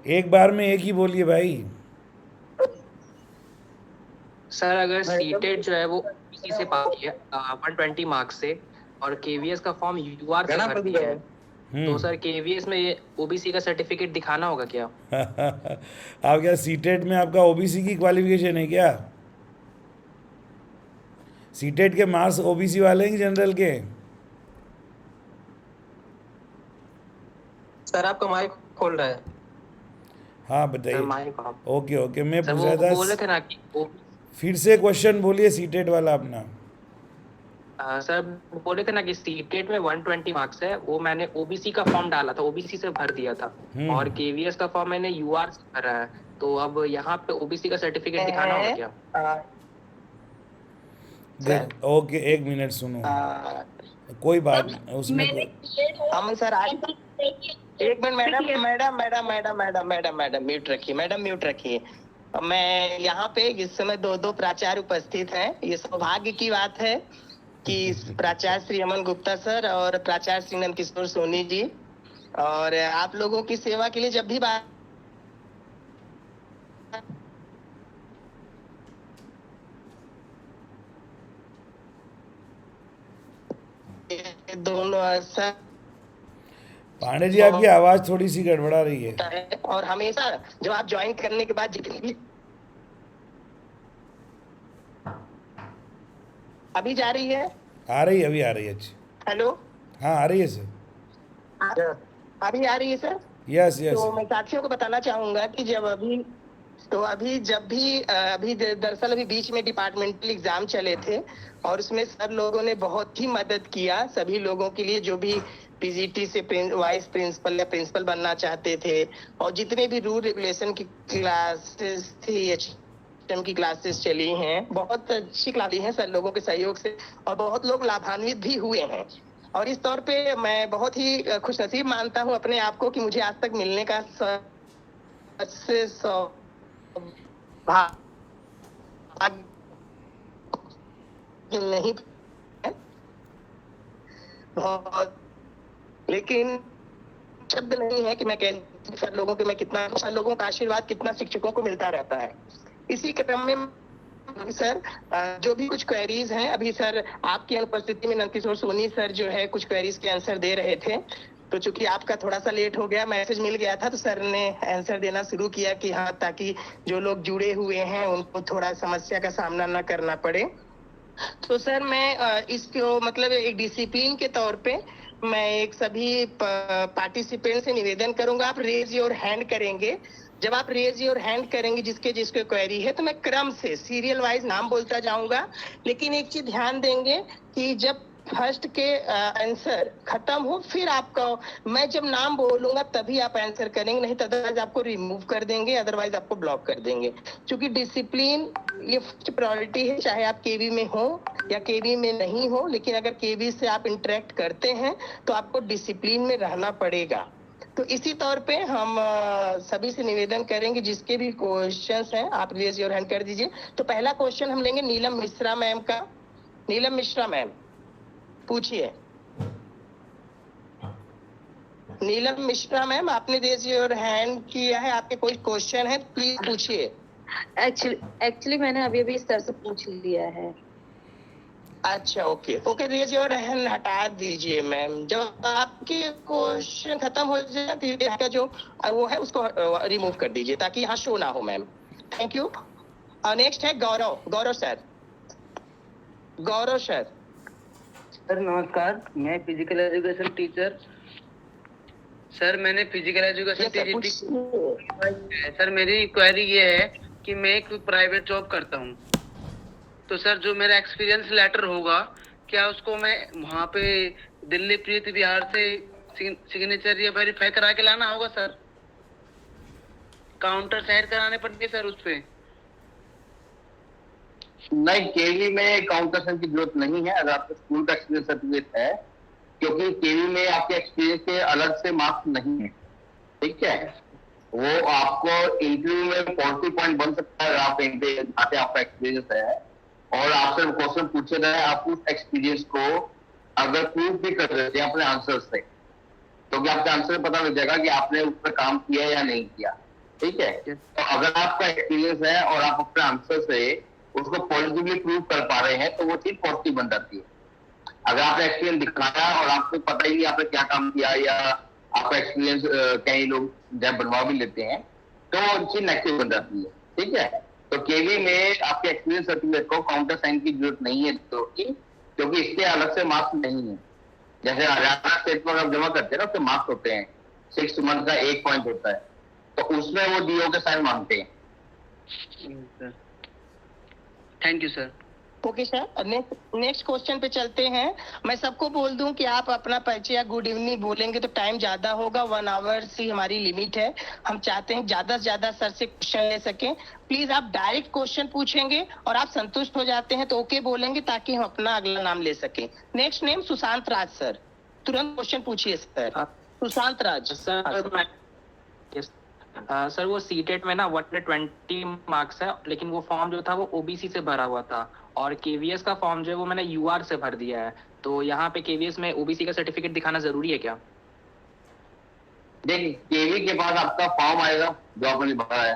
एक बार में एक ही बोलिए भाई। सर अगर सीटेट जो है वो ओबीसी से पास किया 120 मार्क्स से और केवीएस का फॉर्म यूआर से भर दिया है, तो सर केवीएस में ये ओबीसी का सर्टिफिकेट दिखाना होगा क्या? आप क्या सीटेट में आपका ओबीसी की क्वालिफिकेशन है क्या? सीटेट के मार्क्स ओबीसी वाले हैं जनरल के? सर आपका माइक खोल रहा है। हाँ बताइए। ओके मैं पूछ रहा था, बोले थे ना कि फिर से क्वेश्चन बोलिए सीटेट वाला अपना। सर बोले थे ना कि सीटेट में 120 मार्क्स है, वो मैंने ओबीसी का फॉर्म डाला था, ओबीसी से भर दिया था, और केवीएस का फॉर्म मैंने यूआर से भरा है, तो अब यहाँ पे ओबीसी का सर्टिफिकेट दिखाना होगा क्या? देख ओके, एक मिनट सुनो, कोई बात नहीं उसमें हम सर आज एक मिनट मैडम म्यूट रखिए। मैं यहाँ पे इस समय दो प्राचार्य उपस्थित हैं। ये सौभाग्य की बात है कि प्राचार्य श्री अमन गुप्ता सर और प्राचार्य श्री नंदकिशोर सोनी जी, और आप लोगों की सेवा के लिए जब भी बात दोनों सर पांडे जी आपकी आवाज थोड़ी सी गड़बड़ा रही है, और हमेशा जो आप ज्वाइन करने के बाद जितनी भी अभी जा रही है, अभी आ रही है। अच्छी, हेलो, हाँ आ रही है सर, अभी आ रही है सर। यस तो मैं साथियों को बताना चाहूंगा कि अभी दरअसल अभी बीच में डिपार्टमेंटल एग्जाम चले थे और उसमें सर लोगों ने बहुत ही मदद किया सभी लोगों के लिए, जो भी पीजीटी से वाइस प्रिंसिपल या प्रिंसिपल बनना चाहते थे, और जितने भी रूल रेगुलेशन की क्लासेस थी, एचएम की क्लासेस चली हैं, बहुत अच्छी क्लासेस हैं सर लोगों के सहयोग से, और बहुत लोग लाभान्वित भी हुए हैं। और इस तौर पे मैं बहुत ही खुशनसीब मानता हूं अपने आप को कि मुझे आज तक मिलने का नहीं, बहुत, लेकिन शब्द नहीं है कि मैं कह सर लोगों के मैं कितना, सर लोगों का आशीर्वाद कितना शिक्षकों को मिलता रहता है। इसी क्रम में सर जो भी कुछ क्वेरीज हैं, अभी सर आपकी अनुपस्थिति में नंदकिशोर सोनी सर जो है कुछ क्वेरीज के आंसर दे रहे थे, तो चूंकि आपका थोड़ा सा लेट हो गया, मैसेज मिल गया था, तो सर ने आंसर देना शुरू किया कि हाँ, ताकि जो लोग जुड़े हुए हैं उनको थोड़ा समस्या का सामना न करना पड़े। तो सर मैं इसको मतलब एक डिसिप्लिन के तौर पे मैं एक सभी पार्टिसिपेंट से निवेदन करूंगा, आप रेज योर हैंड करेंगे। जब आप रेज योर हैंड करेंगे जिसके क्वेरी है, तो मैं क्रम से सीरियल वाइज नाम बोलता जाऊंगा, लेकिन एक चीज ध्यान देंगे कि जब फर्स्ट के आंसर खत्म हो फिर आपका, मैं जब नाम बोलूंगा तभी आप आंसर करेंगे, नहीं तो अदरवाइज आपको रिमूव कर देंगे, अदरवाइज आपको ब्लॉक कर देंगे। क्योंकि डिसिप्लिन ये फर्स्ट प्रायोरिटी है, चाहे आप केवी में हो या केवी में नहीं हो, लेकिन अगर केवी से आप इंटरेक्ट करते हैं तो आपको डिसिप्लिन में रहना पड़ेगा। तो इसी तौर पे हम सभी से निवेदन करेंगे, जिसके भी क्वेश्चंस हैं आप रेज योर हैंड कर दीजिए। तो पहला क्वेश्चन हम लेंगे नीलम मिश्रा मैम का। नीलम मिश्रा मैम पूछिए। नीलम मिश्रा मैम, आपने रेज योर हैंड किया है, आपके कोई क्वेश्चन है प्लीज पूछिए। एक्चुअली मैंने अभी अभी सर से पूछ लिया है। अच्छा okay okay, raise your hand हटा दीजिए मैम। जब आपके क्वेश्चन खत्म हो जाए तो आपका जो वो है उसको रिमूव कर दीजिए ताकि यहाँ शो ना हो मैम। Thank you. और नेक्स्ट है गौरव। गौरव सर। गौरव सर। सर नमस्कार, मैं फिजिकल एजुकेशन टीचर। सर मैंने फिजिकल एजुकेशन टीचर। सर मेरी क्वेरी ये है कि मैं एक प्राइवेट जॉब करता हूँ, तो सर जो मेरा एक्सपीरियंस लेटर होगा क्या उसको मैं वहाँ पे दिल्ली प्रीति बिहार से सिग्नेचर या वेरीफाई करा के लाना होगा सर? काउंटर साइन कराने पड़ेंगे सर उस पे? नहीं, केवी में काउंटर साइन की जरूरत नहीं है अगर आपके स्कूल का एक्सपीरियंस सर्टिफिकेट है, क्योंकि केवी में आपके एक्सपीरियंस के अलग से मार्क्स नहीं है। ठीक है, वो आपको इंटरव्यू में पॉजिटिव पॉइंट बन सकता है अगर आप आते आपका एक्सपीरियंस है और आपसे क्वेश्चन पूछे गए, आप उस एक्सपीरियंस को अगर प्रूव भी कर देते हैं अपने आंसर से, तो क्या आपके आंसर पता लग जाएगा कि आपने उस पर काम किया या नहीं किया। ठीक है, तो अगर आपका एक्सपीरियंस है और आप अपने आंसर से उसको पॉजिटिवली प्रूव कर पा रहे हैं तो वो चीज पॉजिटिव बन जाती है। अगर आपने एक्सपीरियंस दिखाया और आपको पता ही नहीं आपने क्या काम किया या आपका एक्सपीरियंस कई लोग जब बनवा भी लेते हैं तो वो चीज नेगेटिव बन जाती है। ठीक है, तो केवी में आपके एक्सपीरियंस सर्टिफिकेट को काउंटर साइन की जरूरत नहीं है, तो क्योंकि इसके अलग से मार्क्स नहीं है। जैसे हरियाणा स्टेट में आप जमा करते हैं ना, उसके मार्क्स होते हैं, 6 मंथ का 1 पॉइंट होता है, तो उसमें वो डीओ के साइन मांगते हैं। Thank you sir. Okay sir, next question पे चलते हैं। मैं सबको बोल दूं कि आप अपना परिचय या गुड इवनिंग बोलेंगे तो टाइम ज्यादा होगा, 1 आवर की हमारी लिमिट है। हम चाहते हैं ज्यादा से ज्यादा सर से क्वेश्चन ले सकें। प्लीज आप डायरेक्ट क्वेश्चन पूछेंगे और आप संतुष्ट हो जाते हैं तो ओके बोलेंगे ताकि हम अपना अगला नाम ले सकें। नेक्स्ट नेम सुशांत राज सर, तुरंत क्वेश्चन पूछिए सर। सुशांत राज सर वो सीटेट में ना 120 मार्क्स है, लेकिन वो फॉर्म जो था वो ओबीसी से भरा हुआ था और केवीएस का फॉर्म जो है वो मैंने यूआर से भर दिया है। तो यहाँ पे केवीएस में ओबीसी का सर्टिफिकेट दिखाना जरूरी है क्या? देखिए, केवी के पास आपका फॉर्म आएगा जो आपने भरा है,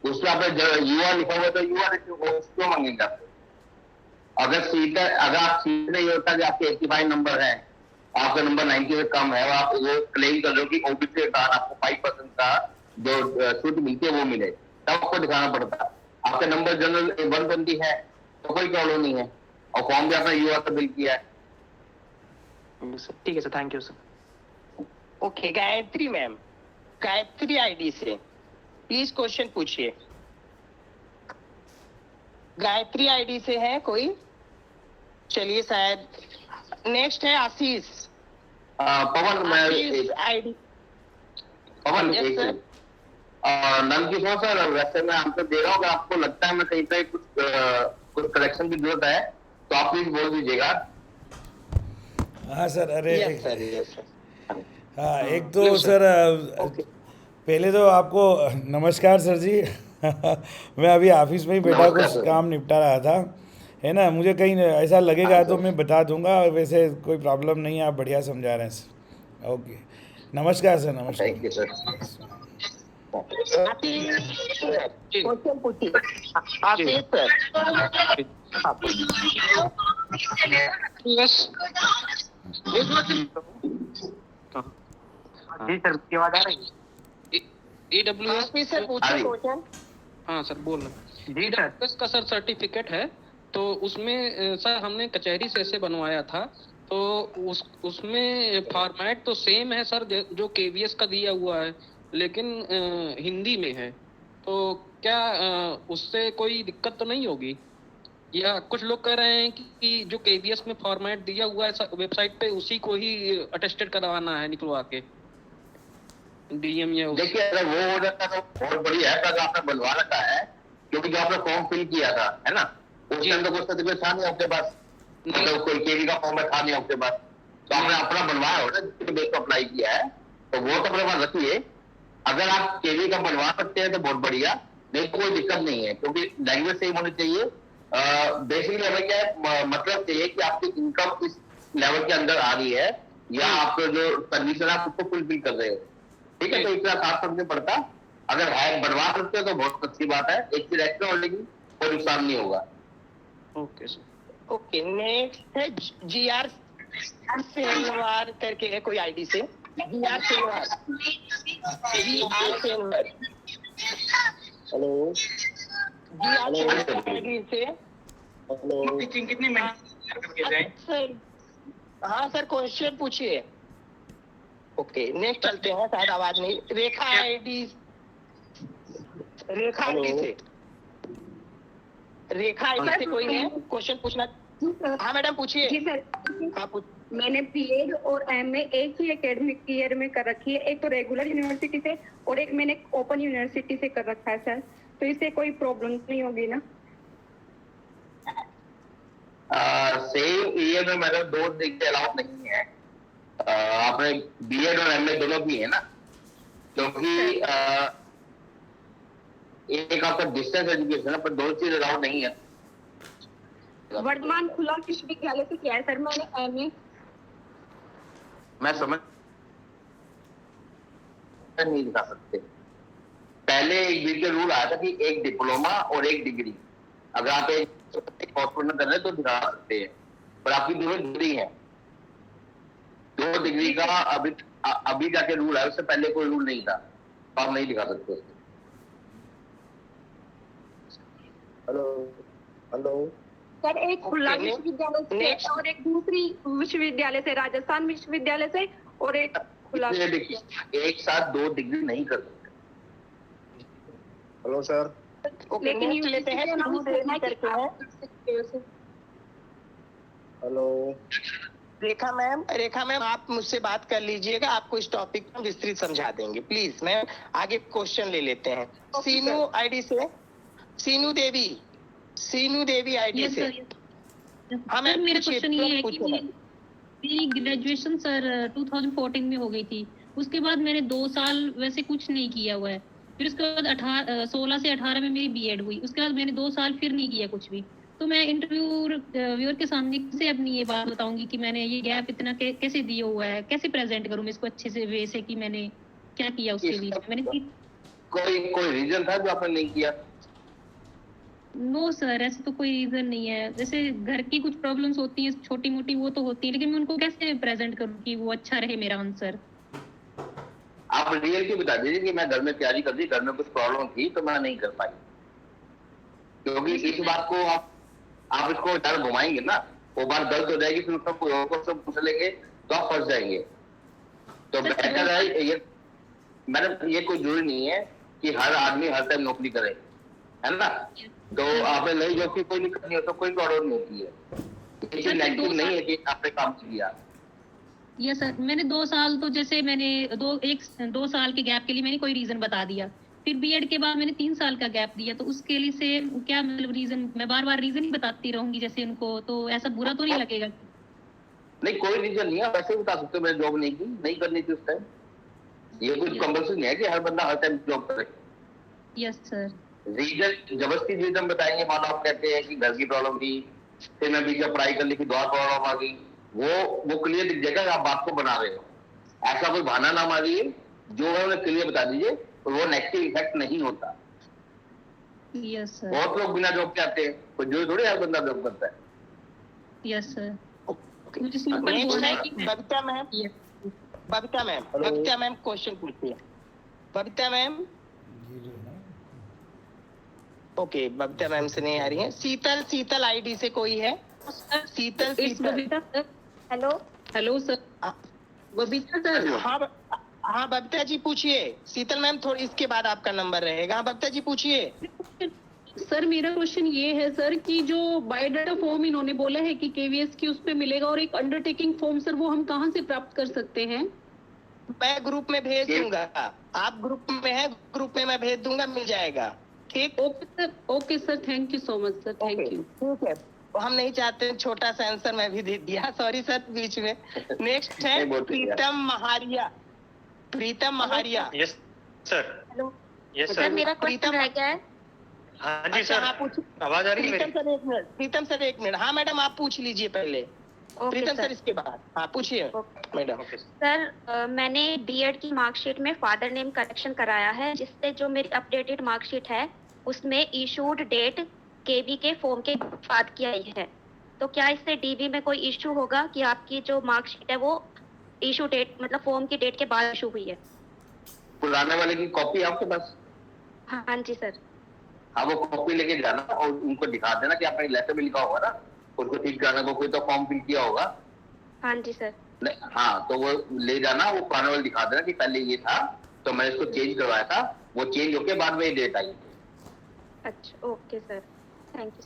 उसमें आपने यूआर लिखा हुआ है तो यूआर क्यों मांगेंगे आपको? अगर आप सीट नहीं होता कि आपके 85 नंबर है, आपका नंबर 90 से कम है और आप वो क्लेम कर रहे हो कि ओबीसी के कारण आपको 5% का जो छूट मिलती है वो मिले, तब आपको दिखाना पड़ता है। आपका नंबर जनरल 120 है तो कोई प्रॉब्लम नहीं है और फॉर्म भी आपने यूआर से बिल किया है। ठीक है sir, thank you sir. Okay, Gayatri ma'am, Gayatri ID से प्लीज क्वेश्चन पूछिए। गायत्री आईडी से है कोई? चलिए शायद नेक्स्ट है आशीष। पवन आईडी पवन नंदकिशोर सर, वैसे मैं आपको दे रहा हूँ, अगर आपको लगता है मैं कहीं पे कुछ करेक्शन की जरूरत है तो आप प्लीज बोल दीजिएगा। हाँ सर, अरे यस सर। हाँ, एक तो सर पहले तो आपको नमस्कार सर जी। मैं अभी ऑफिस में ही बैठा कुछ काम निपटा रहा था, है ना। मुझे कहीं ऐसा लगेगा तो मैं बता दूंगा, वैसे कोई प्रॉब्लम नहीं है, आप बढ़िया समझा रहे हैं सर। ओके, नमस्कार सर। नमस्कार। Thank you sir. क्वेश्चन पूछिए आशीष सर। जी सर, की आवाज आ रही है? AWS सर पूछिए क्वेश्चन। हाँ सर, बोल रहे हैं। AWS का सर सर्टिफिकेट है, तो उसमें सर हमने कचहरी से ऐसे बनवाया था, तो उसमें फॉर्मेट तो सेम है सर जो केवीएस का दिया हुआ है, लेकिन हिंदी में है, तो क्या उससे कोई दिक्कत तो नहीं होगी? या कुछ लोग कह रहे हैं कि जो केवीएस में फॉर्मेट दिया हुआ है वेबसाइट पे उसी को ही अटेस्टेड करवाना है निकलवा के डीएम या देखिए अगर वो हो जाता तो बहुत बढ़िया है, पर आपने बनवा रखा है क्योंकि जो आपने फॉर्म फिल किया था है ना, उस टाइम तो कुछ सर्टिफिकेट था नहीं आपके पास, मतलब कोई केवी का फॉर्म था नहीं आपके पास, तो आपने अपना बनवाया हो ना जिसके बेस पर अप्लाई किया है, तो वो तो अपने पास रखिए। अगर आप केवी का बनवा सकते हैं तो बहुत बढ़िया, नहीं तो कोई दिक्कत नहीं है क्योंकि लैंग्वेज सेम होनी चाहिए। बेसिकली हमें क्या है, मतलब चाहिए कि आपकी इनकम इस लेवल के अंदर आ रही है या आप जो सर्विस है आप उसको फुलफिल कर रहे हो, ठीक है, तो इतना खास फर्क नहीं पड़ता। अगर है बनवा सकते हो तो बहुत अच्छी बात है, एक चीज एक्स्ट्रा हो लेगी कोई नुकसान नहीं होगा। Okay sir. ओके, नेक्स्ट है जीआर सेनवार करके है कोई आईडी से, GR Senwar, GR Senwar, hello GR Senwar ID से। हेलो कितनी मिनट करके जाए? सर हाँ सर, क्वेश्चन पूछिए। ओके नेक्स्ट चलते हैं, शायद आवाज नहीं। रेखा आईडी, रेखा आईडी से, रेखा आईडी से कोई है क्वेश्चन पूछना? हाँ मैडम पूछिए। जी सर, हाँ मैंने बीएड और एमए एक ही एकेडमिक ईयर में कर रखी है, एक तो रेगुलर यूनिवर्सिटी से और एक मैंने ओपन यूनिवर्सिटी से कर रखा है सर, तो इससे कोई प्रॉब्लम नहीं होगी ना? सेम ईयर में मैडम 2 डिग्री अलाउड नहीं है। आपने बीएड और एमए दोनों की है ना, क्योंकि एक आपका डिस्टेंस एजुकेशन है पर 2 चीज अलाउड नहीं है। वर्धमान खुला विश्वविद्यालय से किया है सर मैंने एमए। मैं समझ नहीं दिखा सकते। पहले एक बीच रूल आया था कि एक डिप्लोमा और एक डिग्री, अगर आप एक हॉस्पिटल कर रहे हैं तो दिखा सकते हैं, पर आपकी दोनों डिग्री है। 2 डिग्री का अभी जाके रूल है, उससे पहले कोई रूल नहीं था, तो आप नहीं दिखा सकते। हेलो हेलो सर एक खुला विश्वविद्यालय से और एक दूसरी विश्वविद्यालय से, राजस्थान विश्वविद्यालय से, और एक खुला। एक साथ 2 डिग्री नहीं कर सकते। हेलो सर, लेकिन लेते हैं हेलो रेखा मैम, रेखा मैम आप मुझसे बात कर लीजिएगा, आपको इस टॉपिक में विस्तृत समझा देंगे प्लीज। मैम आगे क्वेश्चन ले लेते हैं। सीनू आईडी से, सीनू देवी, सीनू देवी आईडी से। हाँ मैम, मेरा क्वेश्चन ये है कि मेरी ग्रेजुएशन सर 2014 में हो गई थी, उसके बाद मैंने 2 साल वैसे कुछ नहीं किया हुआ है, फिर उसके बाद 16 से 18 में मेरी बीएड हुई, उसके बाद मैंने 2 साल फिर नहीं किया कुछ भी। तो मैं इंटरव्यूअर के सामने कैसे अपनी ये बात बताऊंगी कि मैंने ये गैप इतना कैसे दिया हुआ है, कैसे प्रेजेंट करूं मैं इसको अच्छे से वे से कि मैंने क्या किया उसके बीच में? मैंने कोई रीजन था जो आपने नहीं किया? नो सर, ऐसे तो कोई रीजन नहीं है। जैसे घर की कुछ प्रॉब्लम्स होती हैं छोटी मोटी, वो तो होती है, लेकिन मैं उनको कैसे प्रेजेंट करूं कि वो अच्छा रहे मेरा आंसर? आप रियलिटी बता दीजिए कि मैं घर में तैयारी कर दी, घर में कुछ प्रॉब्लम थी तो मैं नहीं कर पाई, क्योंकि इस बात को आप इसको ज्यादा घुमाएंगे ना, वो बात गलत हो जाएगी, फिर उसका कोई और को सब पूछ लेंगे तो आप फंस जाएंगे। तो बेहतर है ये मैडम, ये कोई जरूरी नहीं है कि हर आदमी हर टाइम नौकरी करे, है ना, तो आपने नई जॉब की कोई नहीं करनी हो तो कोई प्रॉब्लम नहीं होती है। ये नेगेटिव नहीं है कि आपने काम किया। यस सर, मैंने 2 साल तो जैसे मैंने 2 साल के गैप के लिए मैंने कोई रीजन बता दिया, फिर बीएड के बाद मैंने 3 साल का गैप दिया, तो उसके लिए से क्या मतलब रीजन, मैं बार बार रीजन ही बताती रहूंगी जैसे उनको, तो ऐसा बुरा तो नहीं लगेगा? नहीं, कोई रीजन नहीं है, वैसे बता सकते हो मैंने जॉब नहीं की, नहीं करनी थी उस टाइम। ये कुछ कंपल्सरी नहीं है कि हर बंदा हर टाइम जॉब करे। Yes sir. रीजन जबरदस्ती रीजन बताएंगे, मानो आप कहते हैं कि घर की प्रॉब्लम थी, फिर मैं बीच में पढ़ाई कर ली, दोबारा प्रॉब्लम आ गई, वो क्लियर दिख जाएगा आप बात को बना रहे हो। ऐसा कोई बहाना ना मारिए, जो है उन्हें क्लियर बता दीजिए, तो वो नेगेटिव इफेक्ट नहीं होता। Yes sir. बहुत लोग बिना जॉब के आते हैं, कोई जो थोड़ी हर बंदा जॉब करता है। Yes sir. मुझे सिंपल बोलना है कि Babita ma'am, Babita ma'am, Babita ma'am question पूछती है। Babita ma'am, okay Babita ma'am से नहीं आ रही है। शीतल, शीतल आईडी से कोई है? Sheetal, Sheetal. Hello hello sir, Babita sir. हाँ बबीता जी पूछिए। शीतल मैम थोड़ी इसके बाद आपका नंबर रहेगा। हाँ बबीता जी पूछिए। सर मेरा क्वेश्चन ये है सर कि जो बायोडाटा फॉर्म इन्होंने बोला है कि केवीएस की उस पे मिलेगा और एक अंडरटेकिंग फॉर्म सर वो हम कहाँ से प्राप्त कर सकते हैं? मैं ग्रुप में भेज दूंगा, आप ग्रुप में है, ग्रुप में मैं भेज दूंगा, मिल जाएगा। ठीक, okay sir, thank you so much sir, thank you. ठीक है, हम नहीं चाहते, छोटा सा आंसर मैं भी दे दिया, सॉरी सर बीच में। नेक्स्ट है Pritam Maharia. Pritam Maharia. Yes sir. Hello yes sir, मेरा क्वेश्चन रह गया है। हाँ जी सर, आवाज आ रही है मेरी? प्रीतम सर एक मिनट, हाँ मैडम आप पूछ लीजिए पहले, प्रीतम सर इसके बाद। हाँ पूछिए मैडम। सर मैंने बीएड की मार्कशीट में फादर नेम करेक्शन कराया है, जिससे जो मेरी अपडेटेड मार्कशीट है उसमें इशूड डेट केबी के फॉर्म के बाद की आई है। तो क्या इससे डीबी में कोई इशू होगा कि आपकी जो मार्कशीट है वो इशू डेट मतलब फॉर्म की डेट के बाद इशू हुई है? पुराने वाले की कॉपी आपके पास? हाँ जी सर। हाँ, वो कॉपी लेके जाना और उनको दिखा देना कि आपने लेटर में लिखा होगा ना, उसको ठीक कराने को कोई तो फॉर्म फिल किया होगा। हाँ जी सर। हाँ, तो वो ले जाना, वो पुराने वाले दिखा देना कि पहले ये था तो मैं इसको चेंज करवाया था, वो चेंज होके बाद में ये डेट आई। अच्छा okay sir, thank you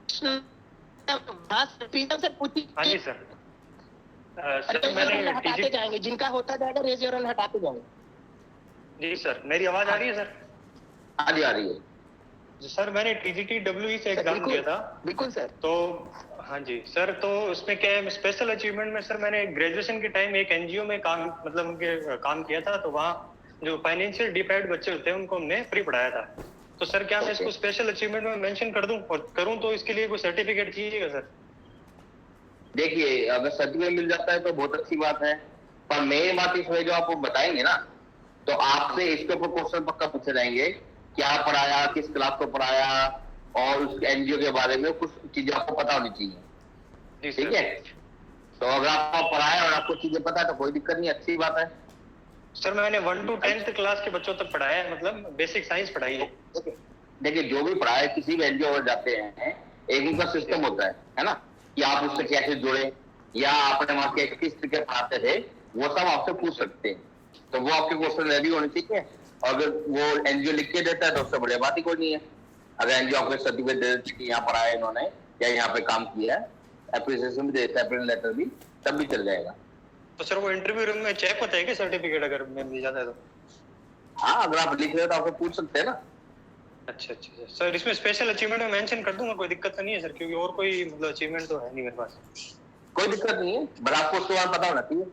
sir. Pritam sir पूछिए। हाँ जी सर। सर मैंने हटाते जाएंगे, जिनका होता जाएगा रेज योर हैंड हटाते जाएंगे। जी सर, मेरी आवाज आ रही है सर? हाँ जी आ रही है। सर मैंने टीजीटी डब्ल्यूई से एग्जाम दिया था। बिल्कुल सर। तो हाँ जी सर, तो उसमें क्या है, स्पेशल अचीवमेंट में सर मैंने ग्रेजुएशन के टाइम एक एनजीओ में काम मतलब उनके काम किया था, तो वहाँ जो फाइनेंशियल डिप्राइव्ड बच्चे होते हैं उनको हमने फ्री पढ़ाया था। तो सर क्या मैं इसको स्पेशल अचीवमेंट में मेंशन कर दूं, और करूं तो इसके लिए कोई सर्टिफिकेट चाहिएगा सर? देखिए, अगर सर्टिफिकेट मिल जाता है तो बहुत अच्छी बात है, पर मेन बात इसमें जो आपको बताएंगे ना, तो आपसे इसके ऊपर क्वेश्चन पक्का पूछे जाएंगे, क्या पढ़ाया, किस क्लास को पढ़ाया, और उस एनजीओ के बारे में कुछ चीजें आपको पता होनी चाहिए। ठीक है, तो अगर आपको पढ़ाया और आपको चीजें पता है तो कोई दिक्कत नहीं, अच्छी बात है। सर मैंने 1 to 10th क्लास के बच्चों तक पढ़ाया है, मतलब बेसिक साइंस पढ़ाई है। देखिए, जो भी पढ़ाए किसी भी एनजीओ में जाते हैं, एक उनका सिस्टम होता है ना, कि आप उससे कैसे जुड़े, या आपने वहां के किस तरीके पढ़ाते थे, वो सब आपसे पूछ सकते हैं। तो वो आपके क्वेश्चन रेडी होने चाहिए, और अगर वो एनजीओ लिख के देता है तो उससे बढ़िया बात ही कोई नहीं है। अगर एनजीओ आपको सर्टिफिकेट दे देते कि यहाँ पढ़ाया इन्होंने या यहाँ पे काम किया है, एप्रिसिएशन भी देता है, अपने लेटर भी, तब भी चल जाएगा। तो सर वो इंटरव्यू रूम में चेक होता है कि सर्टिफिकेट अगर मिल जाता है तो? हाँ, अगर आप लिख रहे हो तो आपको पूछ सकते हैं ना। अच्छा अच्छा सर, इसमें स्पेशल अचीवमेंट में मेंशन कर दूंगा, कोई दिक्कत तो नहीं है सर? क्योंकि और कोई मतलब अचीवमेंट तो है नहीं मेरे पास। कोई दिक्कत नहीं है, बट आपको उसके बाद पता होना चाहिए।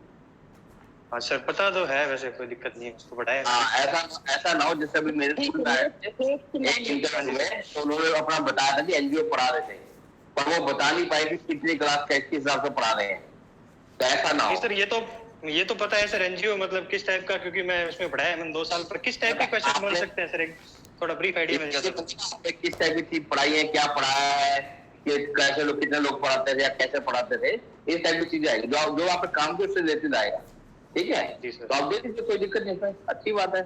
हाँ सर, पता तो है, वैसे कोई दिक्कत नहीं है, उसको बढ़ाया। हाँ, ऐसा ना हो जैसे अभी मेरे स्कूल में एक इंटरव्यू में तो उन्होंने अपना बताया था कि एनजीओ पढ़ा रहे थे, पर वो बता नहीं पाए कि कितनी क्लास का किस हिसाब से पढ़ा रहे हैं, तो ऐसा ना हो। सर ये तो पता है सर, एनजीओ मतलब किस टाइप का, क्योंकि मैं उसमें पढ़ाया है मैंने 2 साल, पर किस टाइप के क्वेश्चन बोल सकते हैं सर? एक थोड़ा ब्रीफ आइडिया मिल जाता है। किस टाइप की चीज पढ़ाई है, क्या पढ़ाया है, कि कैसे लोग, कितने लोग पढ़ाते थे या कैसे पढ़ाते थे, इस टाइप की चीजें आएगी जो आप काम के उससे रिलेटेड आएगा। ठीक है, तो आप दे दीजिए, कोई दिक्कत नहीं है, अच्छी बात है।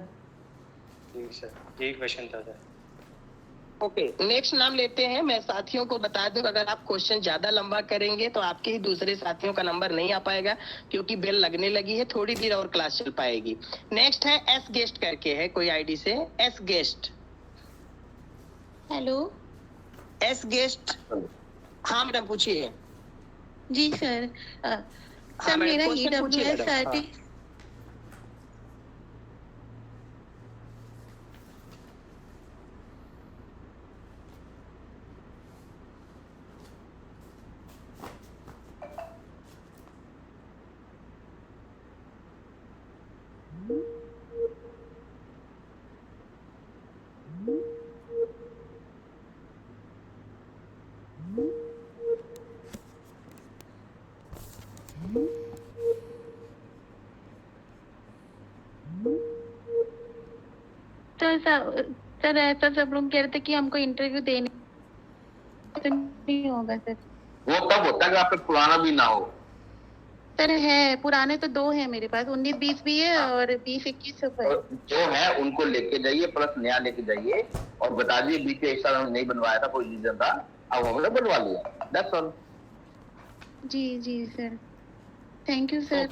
ठीक सर, यही क्वेश्चन था सर। ओके, नेक्स्ट नाम लेते हैं। मैं साथियों को बता दूं, अगर आप क्वेश्चन ज्यादा लंबा करेंगे तो आपके ही दूसरे साथियों का नंबर नहीं आ पाएगा, क्योंकि बेल लगने लगी है, थोड़ी देर और क्लास चल पाएगी। नेक्स्ट है एस गेस्ट करके है कोई आईडी से, S guest. Hello S guest. हाँ मैडम पूछिए। जी सर, सर मेरा EWS सर्टिफिकेट सर ऐसा सब लोग कह रहे थे कि हमको इंटरव्यू देने तो नहीं होगा सर। वो तब होता है कि आपका पुराना भी ना हो। सर है, पुराने तो 2 है मेरे पास, 19-20 भी है और 20-21 है। जो है उनको लेके जाइए, प्लस नया लेके जाइए, और बता दीजिए बीच में एक साल हमने नहीं बनवाया था, कोई रीजन था, अब हमने बनवा लिया, दैट्स ऑल। जी जी sir, thank you sir.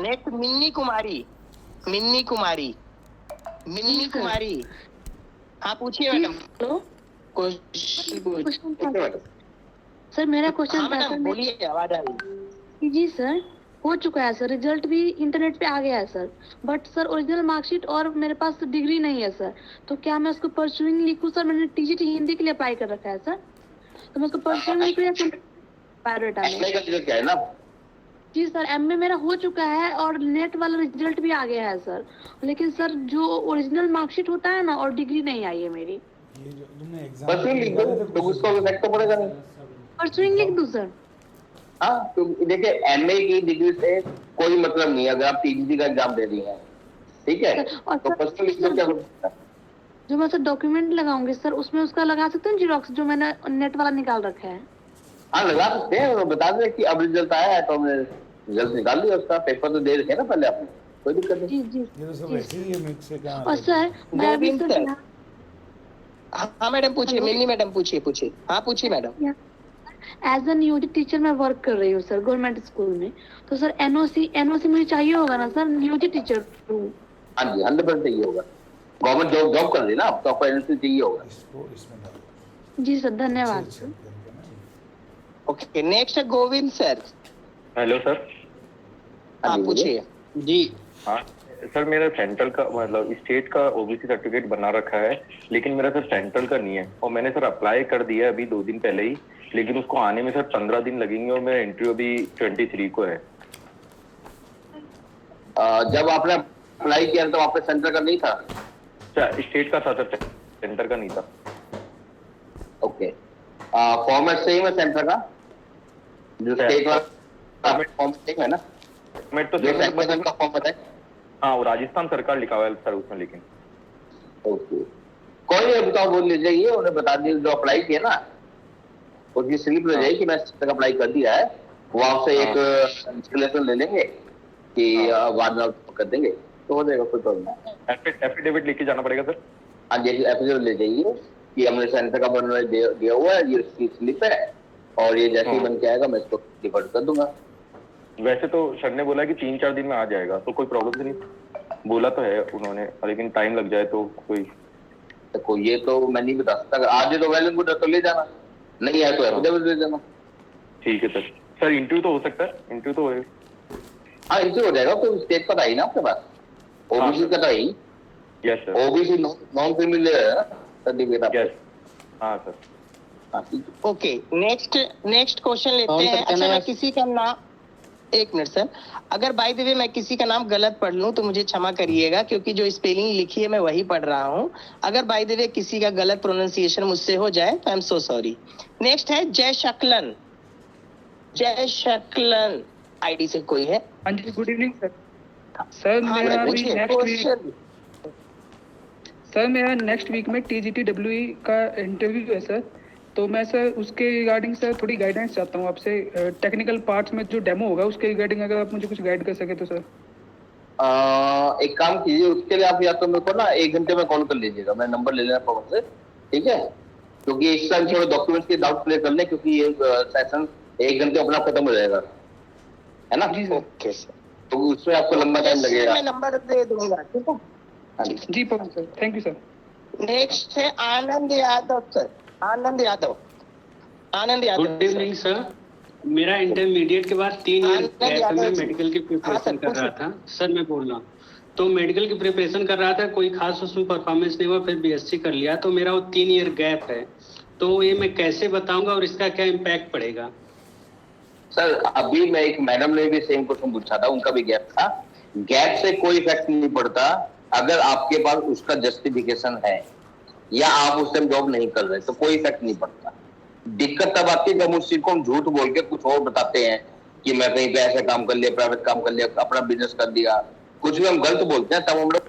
Next Minni Kumari. Minni Kumari. Mini Kumari, हाँ पूछिए मैडम। हेलो क्वेश्चन सर, मेरा क्वेश्चन हाँ था मैडम सर, बोलिए, आवाज आ रही है। जी सर, हो चुका है सर, रिजल्ट भी इंटरनेट पे आ गया है sir, but sir original marksheet और मेरे पास डिग्री नहीं है सर, तो क्या मैं उसको परसुइंग लिखूं सर? मैंने टीजीटी हिंदी के लिए अप्लाई कर रखा है सर, तो मैं उसको परसुइंग लिखूं या बायोडाटा में? एमए का रिजल्ट क्या है ना? जी सर, एमए मेरा हो चुका है और नेट वाला रिजल्ट भी आ गया है सर, लेकिन सर जो ओरिजिनल मार्कशीट होता है ना और डिग्री नहीं आई है मेरी। ये जो तुमने एग्जाम परसुइंग लिख दो तो उसको इफेक्ट तो पड़ेगा नहीं। परसुइंग लिख दूं सर? हाँ, तो देखिए एमए की डिग्री से कोई मतलब नहीं है अगर आप टीजीटी का एग्जाम दे रही हैं, ठीक है? तो परसुइंग लिख दो, क्या होता है? जो मैं सर डॉक्यूमेंट लगाऊंगी सर, उसमें उसका लगा सकते हैं जीरोक्स, जो मैंने नेट वाला निकाल रखा है? हाँ लगा सकते हैं, बता दें कि अब रिजल्ट आया है तो हमने रिजल्ट निकाल लिया, उसका पेपर तो दे रखे ना पहले आपने, कोई दिक्कत नहीं। जी जी। ये तो सब ऐसे ही है, मिक्स से कहाँ और सर मैं अभी सर, हाँ मैडम पूछिए, मिनी मैडम पूछिए। हाँ पूछिए madam. As an UG teacher मैं वर्क कर रही हूँ सर गवर्नमेंट स्कूल में, तो सर एनओसी मुझे चाहिए होगा ना सर? यूजी टीचर हूँ। हाँ जी 100% चाहिए होगा, गवर्नमेंट जॉब कर रही है ना, तो आपको एनओसी चाहिए होगा। जी सर, धन्यवाद सर। ओके, नेक्स्ट है गोविंद सर। Hello sir. हाँ पूछिए जी। हाँ सर, मेरा सेंट्रल का मतलब स्टेट का ओबीसी सर्टिफिकेट बना रखा है, लेकिन मेरा सर सेंट्रल का नहीं है, और मैंने सर अप्लाई कर दिया अभी 2 दिन पहले ही, लेकिन उसको आने में सर 15 दिन लगेंगे और मेरा इंटरव्यू अभी 23 को है। जब आपने अप्लाई किया तो आपका सेंटर का नहीं था? स्टेट का था सर, सेंटर का नहीं था। ओके, फॉर्मेट सेम है सेंटर का? जो स्टेट वाला फॉर्म सेम है ना? मैं तो जो सेंटर का फॉर्म बताए? हाँ, वो राजस्थान सरकार लिखा हुआ है सर उसमें, लेकिन ओके कोई नहीं, बताओ बोल ले जाइए, उन्हें बता दीजिए जो अप्लाई किया ना उसकी स्लिप ले जाइए कि मैं सेंटर का अप्लाई कर दिया है, वो आपसे एक इंस्टॉलेशन ले लेंगे कि बाद में कर देंगे तो हो जाएगा, कोई प्रॉब्लम नहीं। एफिडेविट लेके जाना पड़ेगा सर? हाँ जी, एफिडेविट ले जाइए कि हमने सेंटर का बनवा दिया हुआ है, ये इसकी स्लिप है और ये जैसे ही बन के आएगा मैं इसको डिफर कर दूंगा। वैसे तो सर ने बोला कि 3-4 दिन में आ जाएगा, तो कोई प्रॉब्लम नहीं बोला तो है उन्होंने, लेकिन टाइम लग जाए तो कोई ये तो मैं नहीं बता सकता, अगर आज तो वेल एंड गुड तो ले जाना, नहीं आए तो एफिडेविट ले जाना। ठीक है सर। सर इंटरव्यू तो हो सकता है? इंटरव्यू तो है? हाँ इंटरव्यू हो जाएगा, तो स्टेट पर आई ना आपके पास, ओबीसी का तो आई। Yes sir. OBC non criminal certificate आपका? हाँ सर। ओके, नेक्स्ट क्वेश्चन लेते हैं। अच्छा मैं किसी का नाम, एक मिनट सर, अगर बाय द वे मैं किसी का नाम गलत पढ़ लूं तो मुझे क्षमा करिएगा, क्योंकि जो स्पेलिंग लिखी है मैं वही पढ़ रहा हूं। अगर बाय द वे किसी का गलत प्रोनाउंसिएशन मुझसे हो जाए तो I am so sorry. Next है जय शकलन आईडी से कोई है? हाँ जी, गुड इवनिंग सर। सर मेरा अभी नेक्स्ट वीक में टीजीटी डब्ल्यूई का इंटरव्यू है सर, तो मैं सर उसके रिगार्डिंग सर थोड़ी गाइडेंस चाहता हूँ आपसे, टेक्निकल पार्ट्स में जो डेमो होगा उसके रिगार्डिंग अगर आप मुझे कुछ गाइड कर सके तो सर। एक काम कीजिए, उसके लिए आप या तो मेरे को ना 1 घंटे में कॉल कर लीजिएगा, मैं नंबर ले लेना पवन से, ठीक है? क्योंकि इस टाइम थोड़े डॉक्यूमेंट्स के डाउट क्लियर कर लें, क्योंकि ये सेशन 1 घंटे अपना खत्म हो जाएगा, है ना? ओके सर, तो उसमें आपको लंबा टाइम लगेगा। मैं नंबर दे दूंगा, ठीक है? जी Pawan sir, thank you sir. Next है Anand Yadav sir. Anand Yadav. Good evening sir. मेरा इंटरमीडिएट के बाद 3 ईयर गैप में मेडिकल की प्रिपरेशन कर रहा था सर, मैं बोल रहा हूँ। तो मेडिकल की प्रिपरेशन कर रहा था, कोई खास उसमें परफॉर्मेंस नहीं हुआ, फिर बीएससी कर लिया, तो मेरा वो 3 ईयर गैप है, तो ये मैं कैसे बताऊंगा और इसका क्या इम्पैक्ट पड़ेगा? सर अभी मैं एक मैडम ने भी सेम क्वेश्चन पूछा था, उनका भी गैप था। गैप से कोई इफेक्ट नहीं पड़ता अगर आपके पास उसका जस्टिफिकेशन है या आप उस टाइम जॉब नहीं कर रहे, तो कोई इफेक्ट नहीं पड़ता। दिक्कत तब आती है जब उस चीज को हम झूठ बोल के कुछ और बताते हैं कि मैं कहीं पे ऐसा काम कर लिया, प्राइवेट काम कर लिया, अपना बिजनेस कर दिया, कुछ भी हम गलत बोलते हैं, तब हम लोग